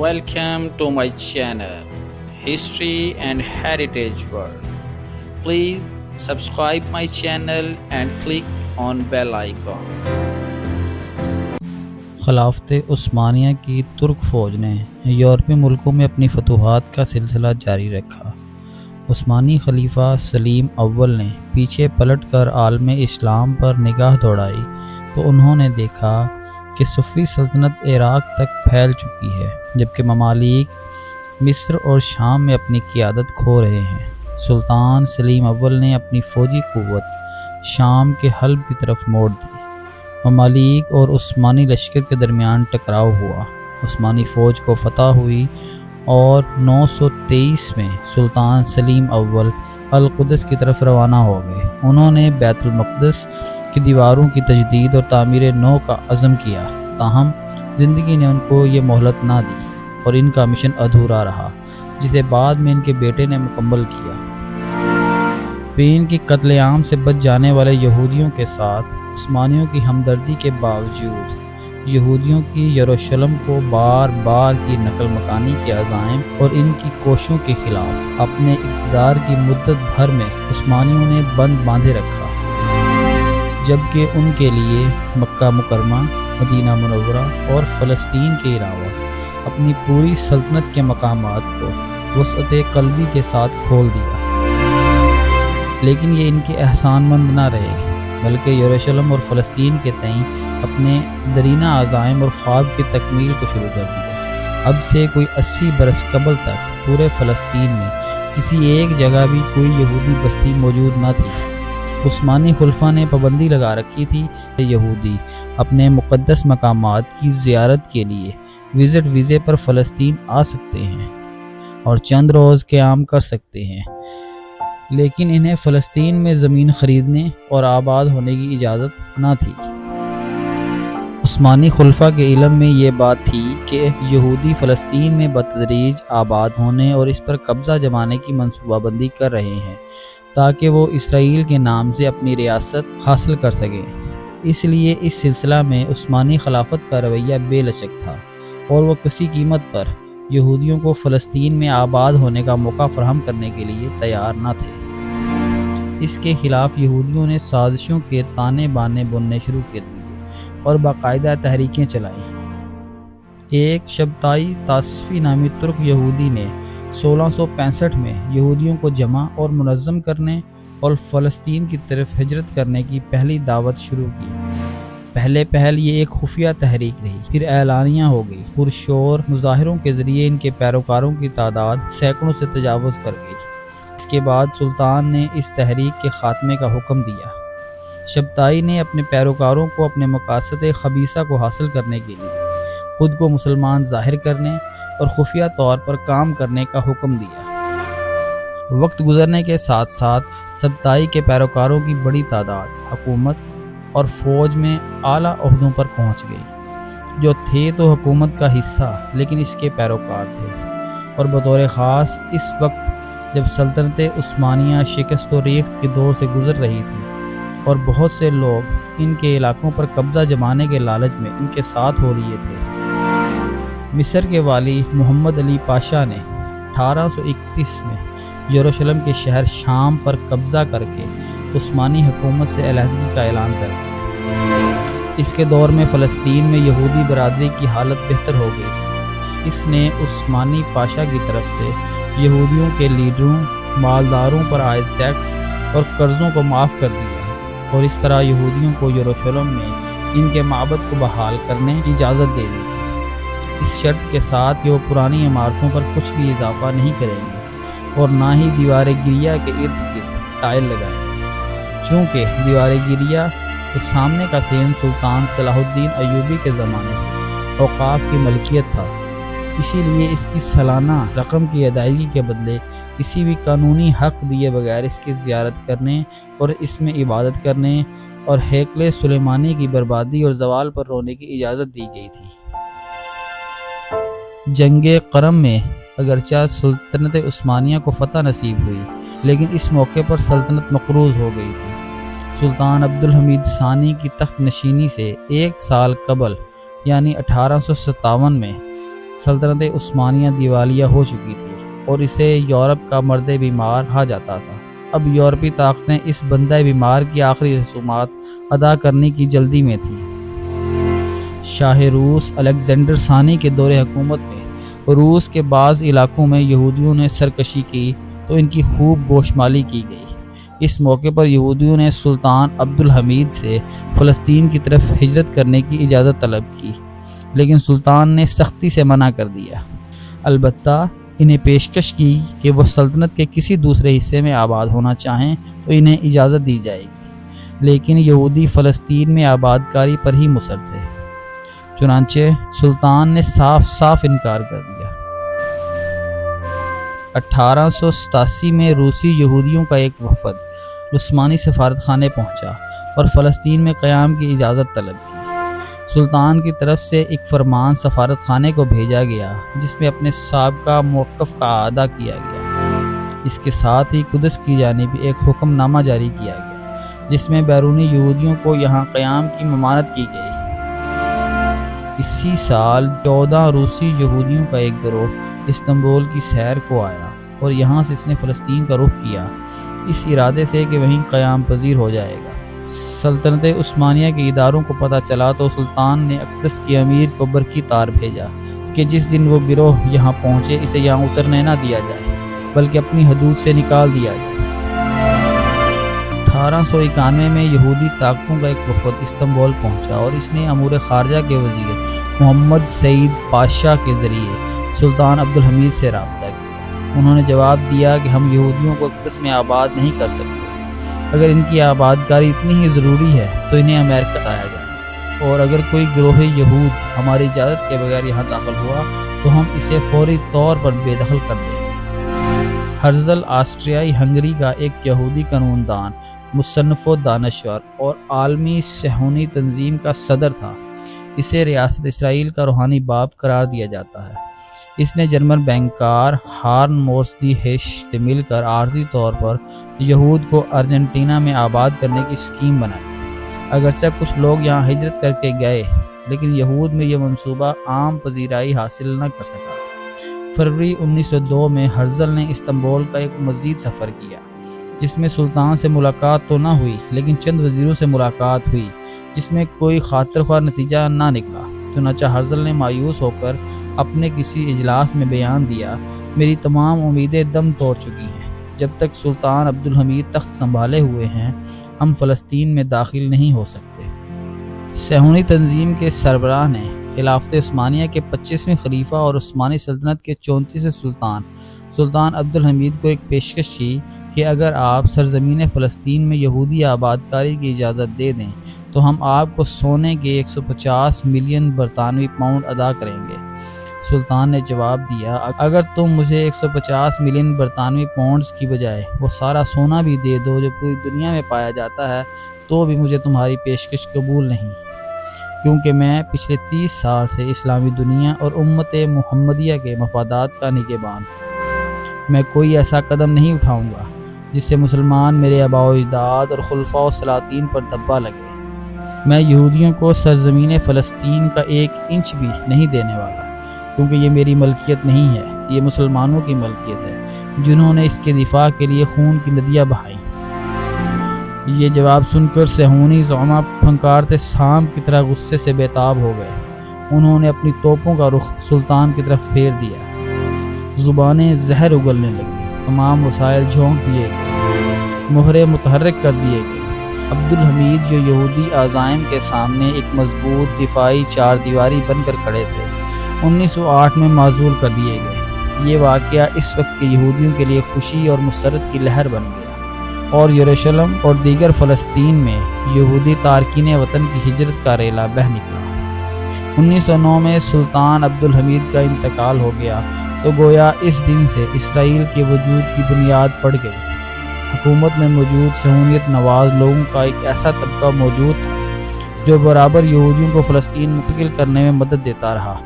Welcome to my channel, History and Heritage World. Please subscribe my channel and click on bell icon. خلافت عثمانیہ کی ترک فوج نے یورپی ملکوں میں اپنی فتوحات کا سلسلہ جاری رکھا۔ عثمانی خلیفہ سلیم اول نے پیچھے پلٹ کر عالم اسلام پر نگاہ دوڑائی تو انہوں نے دیکھا کہ صفوی سلطنت عراق تک پھیل چکی ہے، جبکہ ممالک مصر اور شام میں اپنی قیادت کھو رہے ہیں۔ سلطان سلیم اول نے اپنی فوجی قوت شام کے حلب کی طرف موڑ دی۔ ممالک اور عثمانی لشکر کے درمیان ٹکراؤ ہوا، عثمانی فوج کو فتح ہوئی اور 923 میں سلطان سلیم اول القدس کی طرف روانہ ہو گئے۔ انہوں نے بیت المقدس کی دیواروں کی تجدید اور تعمیر نو کا عزم کیا، تاہم زندگی نے ان کو یہ مہلت نہ دی اور ان کا مشن ادھورا رہا، جسے بعد میں ان کے بیٹے نے مکمل کیا۔ اسپین کی قتل عام سے بچ جانے والے یہودیوں کے ساتھ عثمانیوں کی ہمدردی کے باوجود یہودیوں کی یروشلم کو بار بار کی نقل مکانی کے عزائم اور ان کی کوششوں کے خلاف اپنے اقتدار کی مدت بھر میں عثمانیوں نے بند باندھے رکھا، جبکہ ان کے لیے مکہ مکرمہ، مدینہ منورہ اور فلسطین کے علاوہ اپنی پوری سلطنت کے مقامات کو وسعت قلبی کے ساتھ کھول دیا۔ لیکن یہ ان کے احسان مند نہ رہے، بلکہ یروشلم اور فلسطین کے تئیں اپنے درینہ عزائم اور خواب کی تکمیل کو شروع کر دیا۔ اب سے کوئی 80 برس قبل تک پورے فلسطین میں کسی ایک جگہ بھی کوئی یہودی بستی موجود نہ تھی۔ عثمانی خلفاء نے پابندی لگا رکھی تھی کہ یہودی اپنے مقدس مقامات کی زیارت کے لیے وزٹ ویزے پر فلسطین آ سکتے ہیں اور چند روز قیام کر سکتے ہیں، لیکن انہیں فلسطین میں زمین خریدنے اور آباد ہونے کی اجازت نہ تھی۔ عثمانی خلفاء کے علم میں یہ بات تھی کہ یہودی فلسطین میں بتدریج آباد ہونے اور اس پر قبضہ جمانے کی منصوبہ بندی کر رہے ہیں تاکہ وہ اسرائیل کے نام سے اپنی ریاست حاصل کر سکیں۔ اس لیے اس سلسلہ میں عثمانی خلافت کا رویہ بے لچک تھا اور وہ کسی قیمت پر یہودیوں کو فلسطین میں آباد ہونے کا موقع فراہم کرنے کے لیے تیار نہ تھے۔ اس کے خلاف یہودیوں نے سازشوں کے تانے بانے بننے شروع کر دیے اور باقاعدہ تحریکیں چلائیں۔ ایک شبتائی تاسفی نامی ترک یہودی نے 1665 میں یہودیوں کو جمع اور منظم کرنے اور فلسطین کی طرف ہجرت کرنے کی پہلی دعوت شروع کی۔ پہل یہ ایک خفیہ تحریک رہی، پھر اعلانیہ ہو گئی۔ پرشور مظاہروں کے ذریعے ان کے پیروکاروں کی تعداد سینکڑوں سے تجاوز کر گئی۔ اس کے بعد سلطان نے اس تحریک کے خاتمے کا حکم دیا۔ شبتائی نے اپنے پیروکاروں کو اپنے مقاصد خبیثہ کو حاصل کرنے کے لیے خود کو مسلمان ظاہر کرنے اور خفیہ طور پر کام کرنے کا حکم دیا۔ وقت گزرنے کے ساتھ ساتھ شبتائی کے پیروکاروں کی بڑی تعداد حکومت اور فوج میں اعلیٰ عہدوں پر پہنچ گئی، جو تھے تو حکومت کا حصہ لیکن اس کے پیروکار تھے، اور بطور خاص اس وقت جب سلطنت عثمانیہ شکست و ریخت کے دور سے گزر رہی تھی اور بہت سے لوگ ان کے علاقوں پر قبضہ جمانے کے لالچ میں ان کے ساتھ ہو لیے تھے۔ مصر کے والی محمد علی پاشا نے 1831 میں یروشلم کے شہر شام پر قبضہ کر کے عثمانی حکومت سے علیحدگی کا اعلان کر دیا۔ اس کے دور میں فلسطین میں یہودی برادری کی حالت بہتر ہو گئی تھی۔ اس نے عثمانی پاشا کی طرف سے یہودیوں کے لیڈروں، مالداروں پر عائد ٹیکس اور قرضوں کو معاف کر دیا اور اس طرح یہودیوں کو یروشلم میں ان کے معبد کو بحال کرنے کی اجازت دے دی، اس شرط کے ساتھ کہ وہ پرانی عمارتوں پر کچھ بھی اضافہ نہیں کریں گے اور نہ ہی دیوار گریہ کے ارد گرد ٹائل لگائیں گے، چونکہ دیوار گریہ کے سامنے کا سین سلطان صلاح الدین ایوبی کے زمانے سے اوقاف کی ملکیت تھا۔ اسی لیے اس کی سالانہ رقم کی ادائیگی کے بدلے کسی بھی قانونی حق دیے بغیر اس کی زیارت کرنے اور اس میں عبادت کرنے اور ہیکل سلیمانی کی بربادی اور زوال پر رونے کی اجازت دی گئی تھی۔ جنگ قرم میں اگرچہ سلطنت عثمانیہ کو فتح نصیب ہوئی، لیکن اس موقع پر سلطنت مقروض ہو گئی تھی۔ سلطان عبدالحمید ثانی کی تخت نشینی سے ایک سال قبل یعنی 1857 میں سلطنت عثمانیہ دیوالیہ ہو چکی تھی اور اسے یورپ کا مرد بیمار کہا جاتا تھا۔ اب یورپی طاقتیں اس بندہ بیمار کی آخری رسومات ادا کرنے کی جلدی میں تھیں۔ شاہ روس الیگزینڈر ثانی کے دور حکومت میں روس کے بعض علاقوں میں یہودیوں نے سرکشی کی تو ان کی خوب گوشمالی کی گئی۔ اس موقع پر یہودیوں نے سلطان عبد الحمید سے فلسطین کی طرف ہجرت کرنے کی اجازت طلب کی، لیکن سلطان نے سختی سے منع کر دیا۔ البتہ انہیں پیشکش کی کہ وہ سلطنت کے کسی دوسرے حصے میں آباد ہونا چاہیں تو انہیں اجازت دی جائے گی، لیکن یہودی فلسطین میں آباد کاری پر ہی مصر تھے۔ چنانچہ سلطان نے صاف صاف انکار کر دیا۔ 1887 میں روسی یہودیوں کا ایک وفد عثمانی سفارت خانے پہنچا اور فلسطین میں قیام کی اجازت طلب کی۔ سلطان کی طرف سے ایک فرمان سفارت خانے کو بھیجا گیا جس میں اپنے سابقہ موقف کا اعادہ کیا گیا۔ اس کے ساتھ ہی قدس کی جانب ایک حکم نامہ جاری کیا گیا جس میں بیرونی یہودیوں کو یہاں قیام کی ممانعت کی گئی۔ اسی سال 14 روسی یہودیوں کا ایک گروہ استنبول کی سیر کو آیا اور یہاں سے اس نے فلسطین کا رخ کیا، اس ارادے سے کہ وہیں قیام پذیر ہو جائے گا۔ سلطنت عثمانیہ کے اداروں کو پتہ چلا تو سلطان نے اقدس کے امیر کو برقی تار بھیجا کہ جس دن وہ گروہ یہاں پہنچے اسے یہاں اترنے نہ دیا جائے بلکہ اپنی حدود سے نکال دیا جائے۔ 1891 میں یہودی طاقتوں کا ایک وفد استنبول پہنچا اور اس نے امور خارجہ کے وزیر محمد سعید پاشا کے ذریعے سلطان عبد الحمید سے رابطہ کیا۔ انہوں نے جواب دیا کہ ہم یہودیوں کو اقدس میں آباد نہیں کر سکتے، اگر ان کی آباد کاری اتنی ہی ضروری ہے تو انہیں امریکہ لایا جائے، اور اگر کوئی گروہ یہود ہماری اجازت کے بغیر یہاں داخل ہوا تو ہم اسے فوری طور پر بے دخل کر دیں گے۔ ہرزل آسٹریائی ہنگری کا ایک یہودی قانون دان، مصنف و دانشور اور عالمی صہیونی تنظیم کا صدر تھا۔ اسے ریاست اسرائیل کا روحانی باپ قرار دیا جاتا ہے۔ اس نے جرمن بینکار ہارن مورسدی ہیش سے مل کر عارضی طور پر یہود کو ارجنٹینا میں آباد کرنے کی اسکیم بنائی۔ اگرچہ کچھ لوگ یہاں ہجرت کر کے گئے لیکن یہود میں یہ منصوبہ عام پذیرائی حاصل نہ کر سکا۔ فروری 1902 میں ہرزل نے استنبول کا ایک مزید سفر کیا جس میں سلطان سے ملاقات تو نہ ہوئی لیکن چند وزیروں سے ملاقات ہوئی جس میں کوئی خاطر خواہ نتیجہ نہ نکلا۔ چنانچہ ہرزل نے مایوس ہو کر اپنے کسی اجلاس میں بیان دیا، میری تمام امیدیں دم توڑ چکی ہیں، جب تک سلطان عبد الحمید تخت سنبھالے ہوئے ہیں ہم فلسطین میں داخل نہیں ہو سکتے۔ صہیونی تنظیم کے سربراہ نے خلافت عثمانیہ کے 25ویں خلیفہ اور عثمانی سلطنت کے 34ویں سلطان عبد الحمید کو ایک پیشکش کی کہ اگر آپ سرزمین فلسطین میں یہودی آباد کاری کی اجازت دے دیں تو ہم آپ کو سونے کے 150 ملین برطانوی پاؤنڈ ادا کریں گے۔ سلطان نے جواب دیا، اگر تم مجھے 150 ملین برطانوی پاؤنڈز کی بجائے وہ سارا سونا بھی دے دو جو پوری دنیا میں پایا جاتا ہے تو بھی مجھے تمہاری پیشکش قبول نہیں، کیونکہ میں پچھلے 30 سال سے اسلامی دنیا اور امت محمدیہ کے مفادات کا نگہبان ہوں۔ میں کوئی ایسا قدم نہیں اٹھاؤں گا جس سے مسلمان میرے آباء و اجداد اور خلفاء و سلاطین پر دبا لگے۔ میں یہودیوں کو سرزمین فلسطین کا 1 انچ بھی نہیں دینے والا، کیونکہ یہ میری ملکیت نہیں ہے، یہ مسلمانوں کی ملکیت ہے جنہوں نے اس کے دفاع کے لیے خون کی ندیاں بہائیں۔ یہ جواب سن کر صہیونی زعما پھنکارتے سام کی طرح غصے سے بیتاب ہو گئے۔ انہوں نے اپنی توپوں کا رخ سلطان کی طرف پھیر دیا، زبانیں زہر اگلنے لگی، تمام وسائل جھونک دیے گئے، مہرے متحرک کر دیے گئے۔ عبد الحمید جو یہودی عزائم کے سامنے ایک مضبوط دفاعی 4 دیواری بن کر کھڑے تھے، 1908 میں معزول کر دیے گئے۔ یہ واقعہ اس وقت کے یہودیوں کے لیے خوشی اور مسرت کی لہر بن گیا اور یروشلم اور دیگر فلسطین میں یہودی تارکین وطن کی ہجرت کا ریلا بہہ نکلا۔ 1909 میں سلطان عبد الحمید کا انتقال ہو گیا تو گویا اس دن سے اسرائیل کے وجود کی بنیاد پڑ گئی۔ حکومت میں موجود صہیونیت نواز لوگوں کا ایک ایسا طبقہ موجود تھا جو برابر یہودیوں کو فلسطین منتقل کرنے میں مدد دیتا رہا،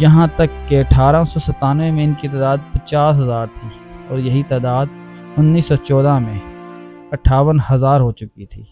یہاں تک کہ 1897 میں ان کی تعداد 50,000 تھی اور یہی تعداد 1914 میں 58,000 ہو چکی تھی۔